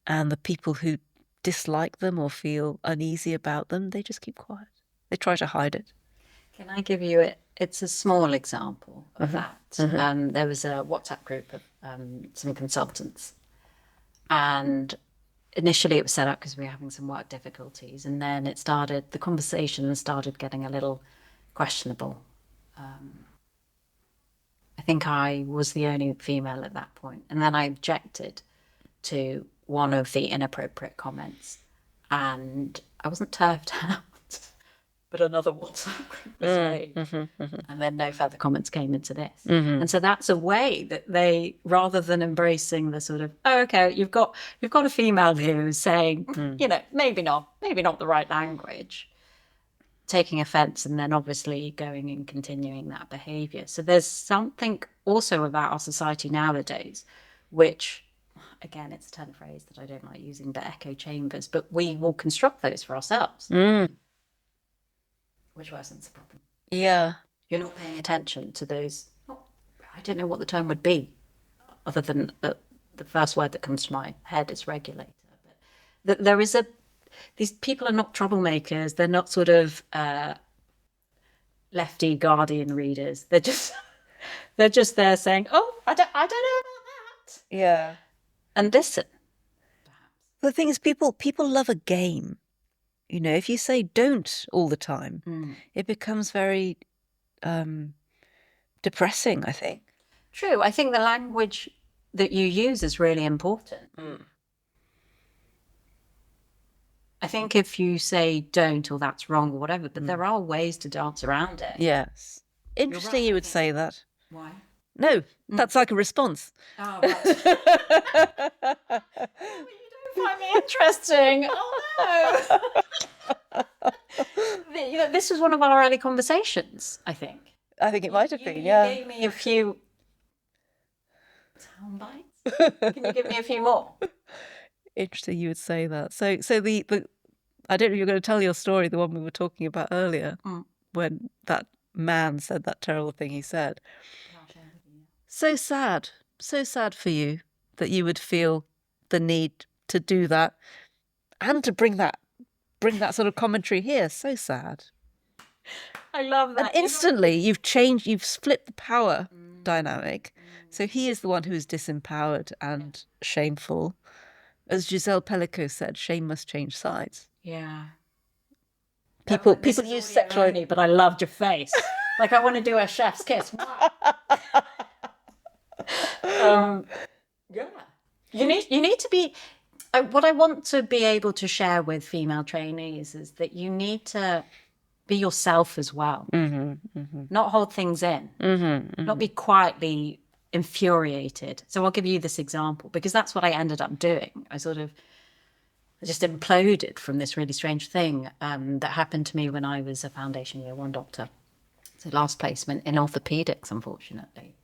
and the people who dislike them or feel uneasy about them, they just keep quiet. They try to hide it. Can I give you it's a small example of that. There was a WhatsApp group of some consultants, and initially it was set up because we were having some work difficulties, and then the conversation started getting a little questionable. I think I was the only female at that point, and then I objected to one of the inappropriate comments, and I wasn't turfed out, but another WhatsApp group was made. And then no further comments came into this. And so that's a way that they, rather than embracing the sort of, oh, okay, you've got a female who's saying, maybe not the right language, taking offense, and then obviously going and continuing that behavior. So there's something also about our society nowadays, which, again, it's a turn of phrase that I don't like using, but echo chambers, but we will construct those for ourselves. Which worsens the problem. Yeah. You're not paying attention to those. I don't know what the term would be, other than the first word that comes to my head is regulator. But there is these people are not troublemakers. They're not sort of lefty Guardian readers. They're just there saying, oh, I don't know about that. Yeah. And listen. The thing is, people love a game. If you say don't all the time, it becomes very depressing, I think. True. I think the language that you use is really important. I think if you say don't or that's wrong or whatever, but there are ways to dance around it. Yes. Interesting you would say that. Why? No, that's like a response. Oh, right. You don't find me interesting. Oh, no. This was one of our early conversations, I think. I think it might have been, yeah. You gave me a few sound bites. Can you give me a few more? Interesting you would say that. So the I don't know if you're going to tell your story, the one we were talking about earlier, when that man said that terrible thing he said. So sad for you that you would feel the need to do that and to bring that bring that sort of commentary here. So sad. I love that. And instantly you've flipped the power dynamic. So he is the one who is disempowered and shameful. As Giselle Pellico said, shame must change sides. Yeah. People use sexual only, but I loved your face. Like I want to do a chef's kiss. Yeah. You need to be. What I want to be able to share with female trainees is that you need to be yourself as well. Not hold things in. Not be quietly infuriated. So I'll give you this example because that's what I ended up doing. I just imploded from this really strange thing that happened to me when I was a foundation year 1 doctor. So last placement in orthopedics, unfortunately.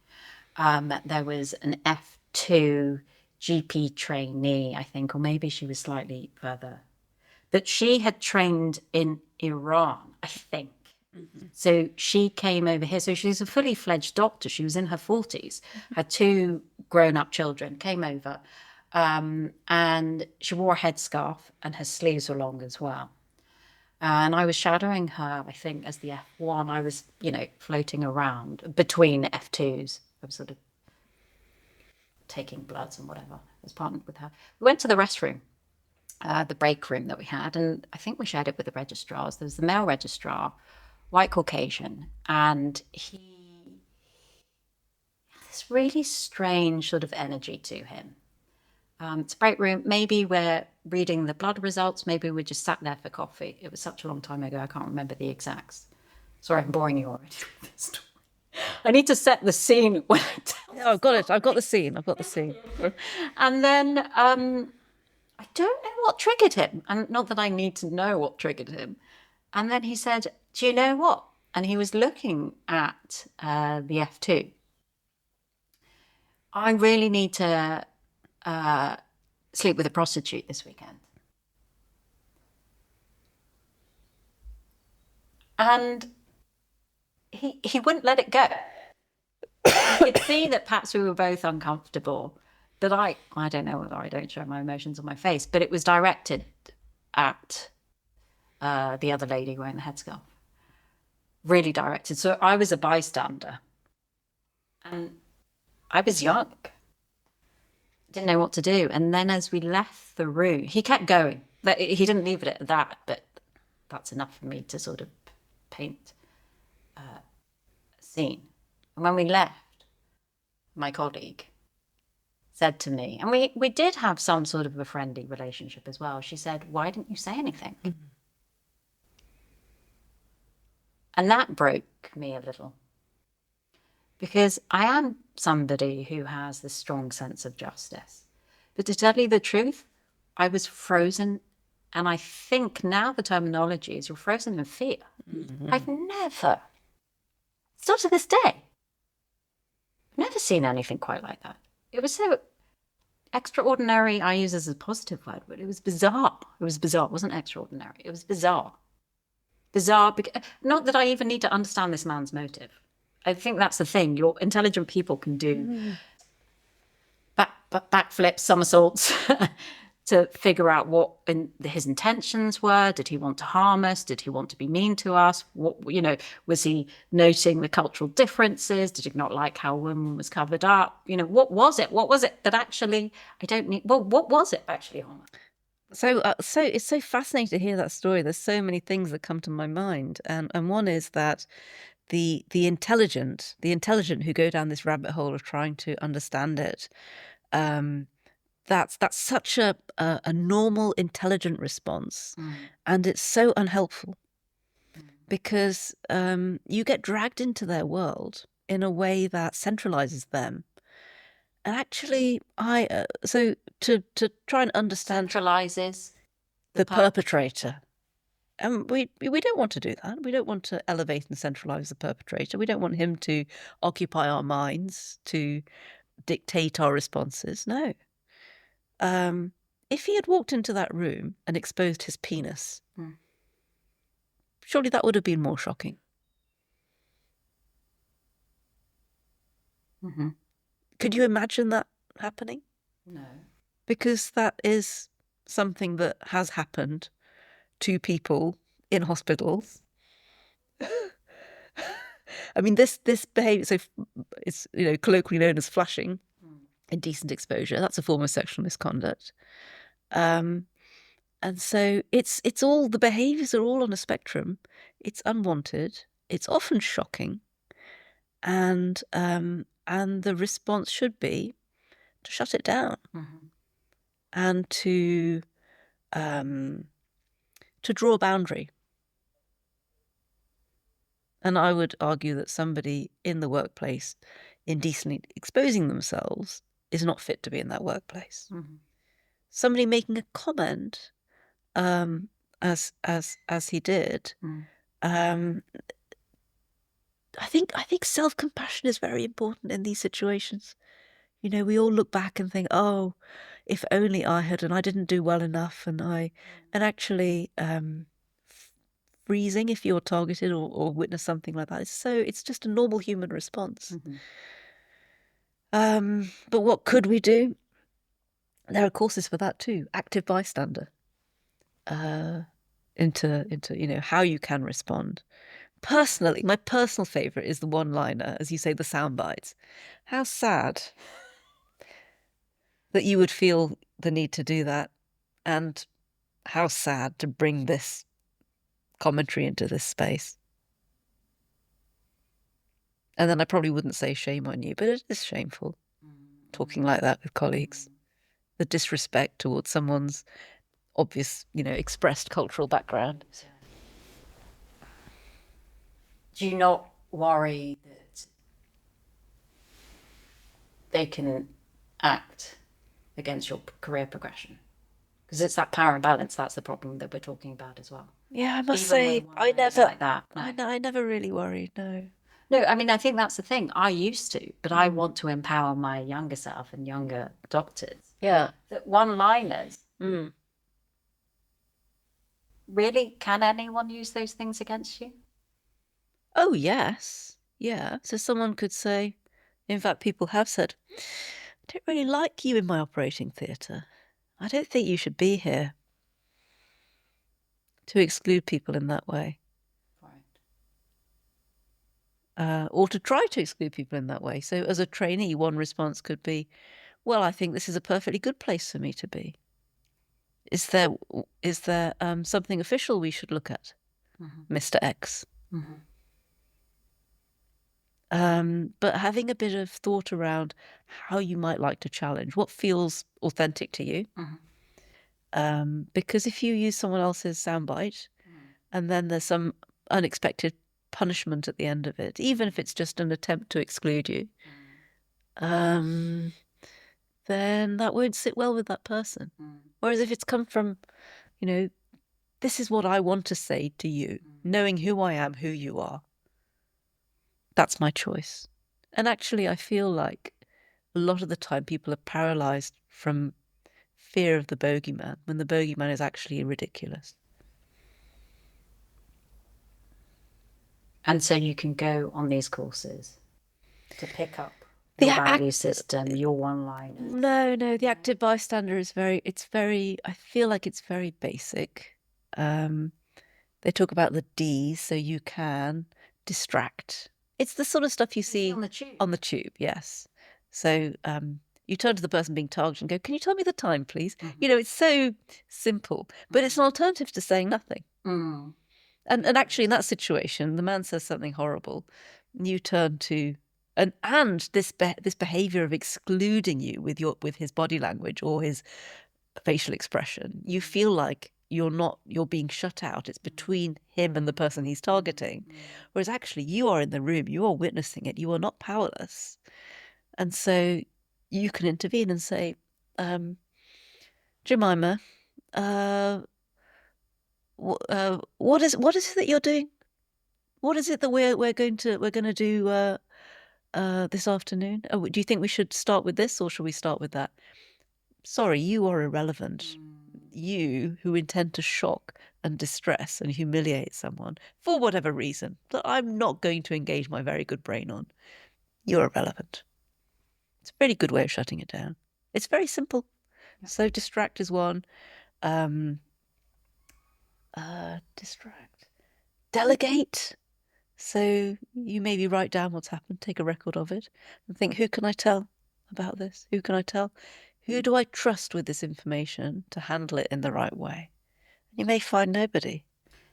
There was an F2 GP trainee, I think, or maybe she was slightly further. But she had trained in Iran, I think. So she came over here. So she's a fully fledged doctor. She was in her 40s, had 2 grown-up children, came over. And she wore a headscarf and her sleeves were long as well. And I was shadowing her, I think, as the F1. I was, floating around between F2s. I was sort of taking bloods and whatever. I was partnered with her. We went to the restroom, the break room that we had, and I think we shared it with the registrars. There was the male registrar, white Caucasian, and he had this really strange sort of energy to him. It's a break room. Maybe we're reading the blood results. Maybe we just sat there for coffee. It was such a long time ago. I can't remember the exacts. Sorry, I'm boring you already with this story. I need to set the scene when I tell. Oh, I've got it. I've got the scene. And then I don't know what triggered him. And not that I need to know what triggered him. And then he said, do you know what? And he was looking at the F2. I really need to sleep with a prostitute this weekend. And he wouldn't let it go. You could see that perhaps we were both uncomfortable, but I don't know whether I don't show my emotions on my face, but it was directed at the other lady wearing the headscarf. Really directed. So I was a bystander. And I was young. Didn't know what to do. And then as we left the room, he kept going. He didn't leave it at that, but that's enough for me to sort of paint a scene. And when we left, my colleague said to me, and we did have some sort of a friendly relationship as well. She said, why didn't you say anything? Mm-hmm. And that broke me a little. Because I am somebody who has this strong sense of justice. But to tell you the truth, I was frozen. And I think now the terminology is you're frozen in fear. Mm-hmm. I've never, still to this day, never seen anything quite like that. It was so extraordinary. I use as a positive word, but it was bizarre. It was bizarre. It wasn't extraordinary. It was bizarre. Bizarre. Not that I even need to understand this man's motive. I think that's the thing. Your intelligent people can do backflips, somersaults to figure out what his intentions were. Did he want to harm us? Did he want to be mean to us? What, was he noting the cultural differences? Did he not like how a woman was covered up? What was it? What was it that actually, what was it actually, Homa? So it's so fascinating to hear that story. There's so many things that come to my mind. And one is that the intelligent who go down this rabbit hole of trying to understand it, that's such a normal, intelligent response. And it's so unhelpful because you get dragged into their world in a way that centralizes them. And actually, so to try and understand centralizes the perpetrator. And we don't want to do that. We don't want to elevate and centralize the perpetrator. We don't want him to occupy our minds, to dictate our responses. No. If he had walked into that room and exposed his penis, surely that would have been more shocking. Mm-hmm. Could you imagine that happening? No. Because that is something that has happened two people in hospitals. I mean, this behaviour, so it's, you know, colloquially known as flashing, indecent exposure. That's a form of sexual misconduct. And so it's all, the behaviours are all on a spectrum. It's unwanted. It's often shocking, and the response should be to shut it down, and to draw a boundary. And I would argue that somebody in the workplace indecently exposing themselves is not fit to be in that workplace. Somebody making a comment, as he did, I think self-compassion is very important in these situations. You know, we all look back and think, oh, if only I had, and I didn't do well enough, and actually freezing if you're targeted or witness something like that. It's just a normal human response. But what could we do? There are courses for that too. Active bystander. Into you know, how you can respond. Personally, my personal favourite is the one-liner, as you say, the sound bites. How sad that you would feel the need to do that, and how sad to bring this commentary into this space. And then I probably wouldn't say shame on you, but it is shameful talking like that with colleagues. The disrespect towards someone's obvious, you know, expressed cultural background. Do you not worry that they can act against your career progression? Because it's that power imbalance, that's the problem that we're talking about as well. Yeah, I must Even say, when I one never, is like that, no. I never really worried, no. No, I mean, I think that's the thing. I used to, but I want to empower my younger self and younger doctors. Yeah. That one-liners, really, can anyone use those things against you? Oh, yes. Yeah. So someone could say, in fact, people have said, I don't really like you in my operating theatre. I don't think you should be here. To exclude people in that way. Right. Or to try to exclude people in that way. So as a trainee, one response could be, well, I think this is a perfectly good place for me to be. Is there something official we should look at, Mr. X? But having a bit of thought around how you might like to challenge, what feels authentic to you. Because if you use someone else's soundbite and then there's some unexpected punishment at the end of it, even if it's just an attempt to exclude you, then that won't sit well with that person. Whereas if it's come from, you know, this is what I want to say to you, knowing who I am, who you are, that's my choice. And actually, I feel like a lot of the time people are paralysed from fear of the bogeyman, when the bogeyman is actually ridiculous. And so you can go on these courses to pick up your value system, your one-liners. No, the active bystander is I feel like it's very basic. They talk about the D's, so you can distract. It's the sort of stuff you see on the tube. On the tube, yes. So you turn to the person being targeted and go, can you tell me the time, please? You know, it's so simple, but it's an alternative to saying nothing. And actually, in that situation, the man says something horrible, and you turn to, and this behaviour of excluding you with his body language or his facial expression, you feel like you're being shut out. It's between him and the person he's targeting. Whereas actually you are in the room, you are witnessing it, you are not powerless. And so you can intervene and say, Jemima, what is it that you're doing? What is it that we're going to do this afternoon? Oh, do you think we should start with this or should we start with that? Sorry, you are irrelevant. You who intend to shock and distress and humiliate someone for whatever reason that I'm not going to engage my very good brain on, you're irrelevant. It's a really good way of shutting it down. It's very simple. Yeah. So distract is one. Distract. Delegate. So you maybe write down what's happened, take a record of it, and think, who can I tell about this? Who can I tell? Who do I trust with this information to handle it in the right way? You may find nobody.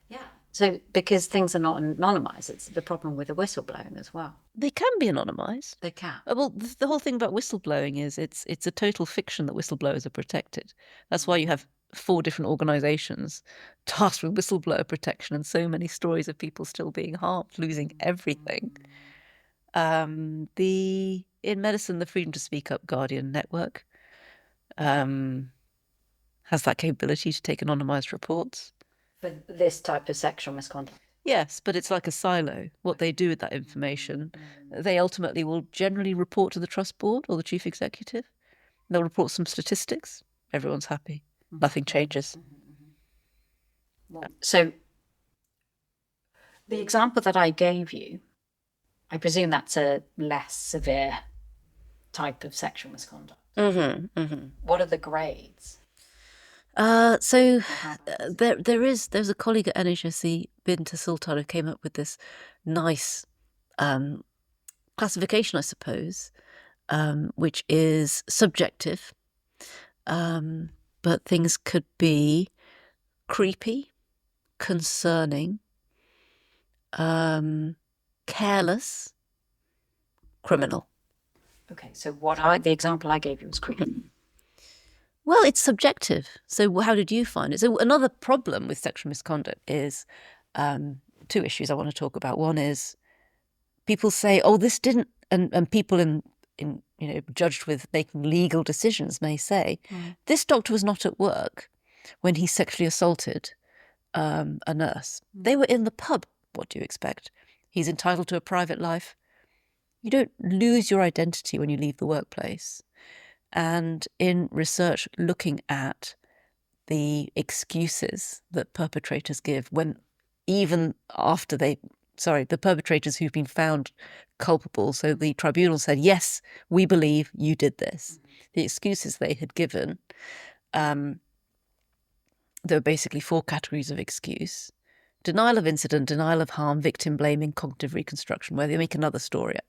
Yeah. So because things are not anonymised, it's the problem with the whistleblowing as well. They can be anonymised. They can. Well, the whole thing about whistleblowing is it's a total fiction that whistleblowers are protected. That's why you have 4 different organisations tasked with whistleblower protection and so many stories of people still being harmed, losing everything. In medicine, the Freedom to Speak Up Guardian network has that capability to take anonymised reports. For this type of sexual misconduct? Yes, but it's like a silo. What they do with that information, they ultimately will generally report to the trust board or the chief executive. They'll report some statistics. Everyone's happy. Nothing changes. So the example that I gave you, I presume that's a less severe type of sexual misconduct. What are the grades? There's a colleague at NHSE, Binta Sultan, who came up with this nice classification, I suppose, which is subjective, but things could be creepy, concerning, careless, criminal. Okay, so the example I gave you was creepy. Well, it's subjective. So how did you find it? So another problem with sexual misconduct is 2 issues I want to talk about. One is people say, oh, this didn't, and people in judged with making legal decisions may say, this doctor was not at work when he sexually assaulted a nurse. They were in the pub. What do you expect? He's entitled to a private life. You don't lose your identity when you leave the workplace. And in research looking at the excuses that perpetrators give when even after the perpetrators who've been found culpable, so the tribunal said, yes, we believe you did this. The excuses they had given, there were basically 4 categories of excuse. Denial of incident, denial of harm, victim blaming, cognitive reconstruction, where they make another story up.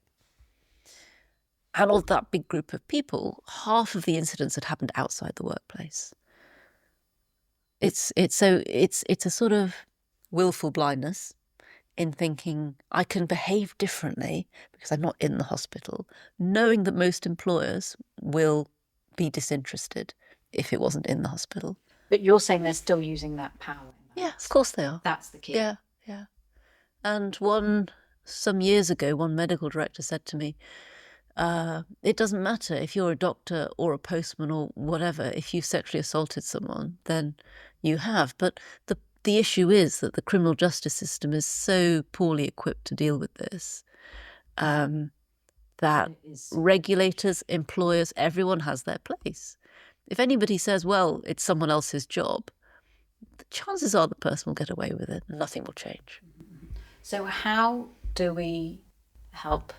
And of that big group of people, half of the incidents had happened outside the workplace. It's a sort of willful blindness in thinking I can behave differently because I'm not in the hospital, knowing that most employers will be disinterested if it wasn't in the hospital. But you're saying they're still using that power. Yeah, of course they are. That's the key. Yeah. And some years ago, one medical director said to me, it doesn't matter if you're a doctor or a postman or whatever, if you've sexually assaulted someone, then you have. But the issue is that the criminal justice system is so poorly equipped to deal with this that regulators, employers, everyone has their place. If anybody says, well, it's someone else's job, the chances are the person will get away with it and nothing will change. So how do we help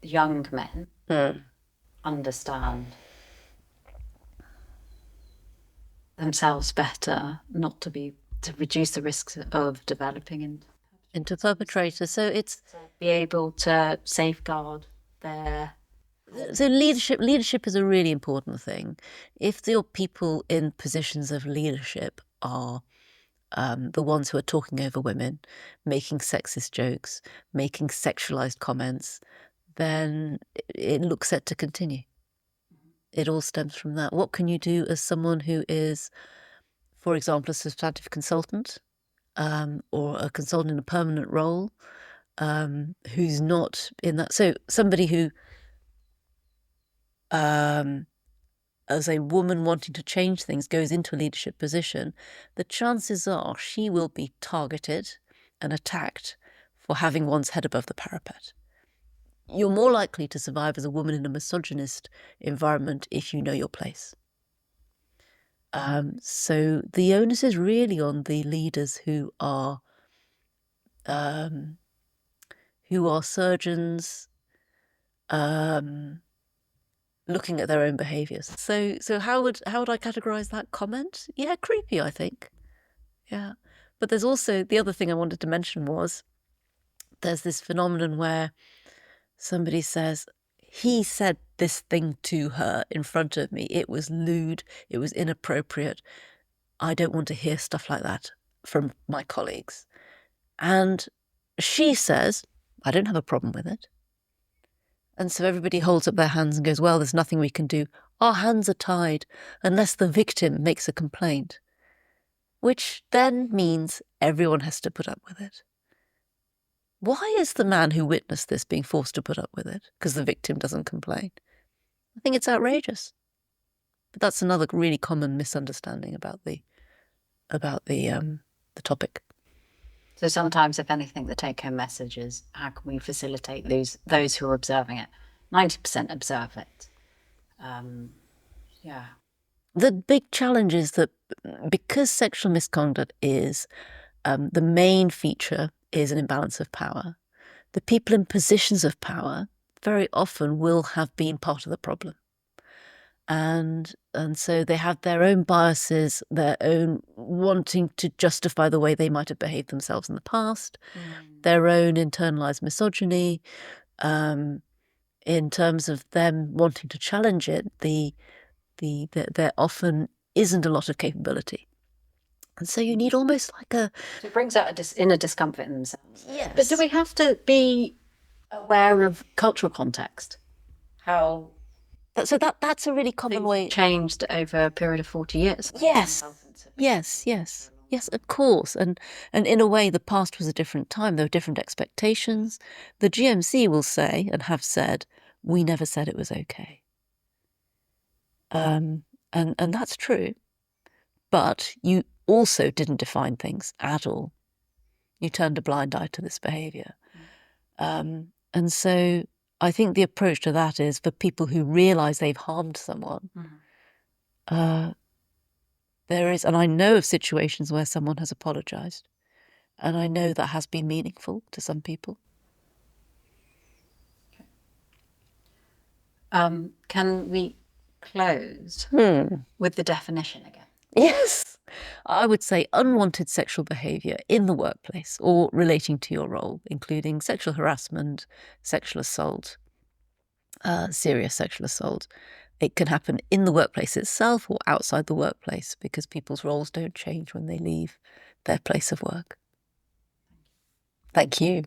young men understand themselves better, not to reduce the risks of developing into perpetrators? So it's be able to safeguard their. So leadership is a really important thing. If the people in positions of leadership are the ones who are talking over women, making sexist jokes, making sexualized comments, then it looks set to continue. It all stems from that. What can you do as someone who is, for example, a substantive consultant or a consultant in a permanent role who's not in that? So somebody who, as a woman wanting to change things, goes into a leadership position, the chances are she will be targeted and attacked for having one's head above the parapet. You're more likely to survive as a woman in a misogynist environment if you know your place. So the onus is really on the leaders who are surgeons, looking at their own behaviours. So how would I categorise that comment? Yeah, creepy, I think. Yeah, But there's also, the other thing I wanted to mention was, there's this phenomenon where somebody says, he said this thing to her in front of me. It was lewd. It was inappropriate. I don't want to hear stuff like that from my colleagues. And she says, I don't have a problem with it. And so everybody holds up their hands and goes, well, there's nothing we can do. Our hands are tied unless the victim makes a complaint, which then means everyone has to put up with it. Why is the man who witnessed this being forced to put up with it? Because the victim doesn't complain. I think it's outrageous. But that's another really common misunderstanding about the topic. So sometimes, if anything, the take-home message is, how can we facilitate those who are observing it? 90% observe it. Yeah. The big challenge is that because sexual misconduct is the main feature is an imbalance of power, the people in positions of power very often will have been part of the problem. And so they have their own biases, their own wanting to justify the way they might have behaved themselves in the past, their own internalized misogyny. In terms of them wanting to challenge it, there often isn't a lot of capability. And so you need almost like a... So it brings out inner discomfort in themselves. Yes. But do we have to be aware of cultural context? How... So that's a really common way. Changed over a period of 40 years. Yes, of course. And in a way, the past was a different time. There were different expectations. The GMC will say, and have said, we never said it was okay. And that's true. But you also didn't define things at all. You turned a blind eye to this behaviour. And so I think the approach to that is for people who realise they've harmed someone. There is, and I know of situations where someone has apologised, and I know that has been meaningful to some people. Can we close with the definition again? Yes. I would say unwanted sexual behaviour in the workplace or relating to your role, including sexual harassment, sexual assault, serious sexual assault. It can happen in the workplace itself or outside the workplace because people's roles don't change when they leave their place of work. Thank you.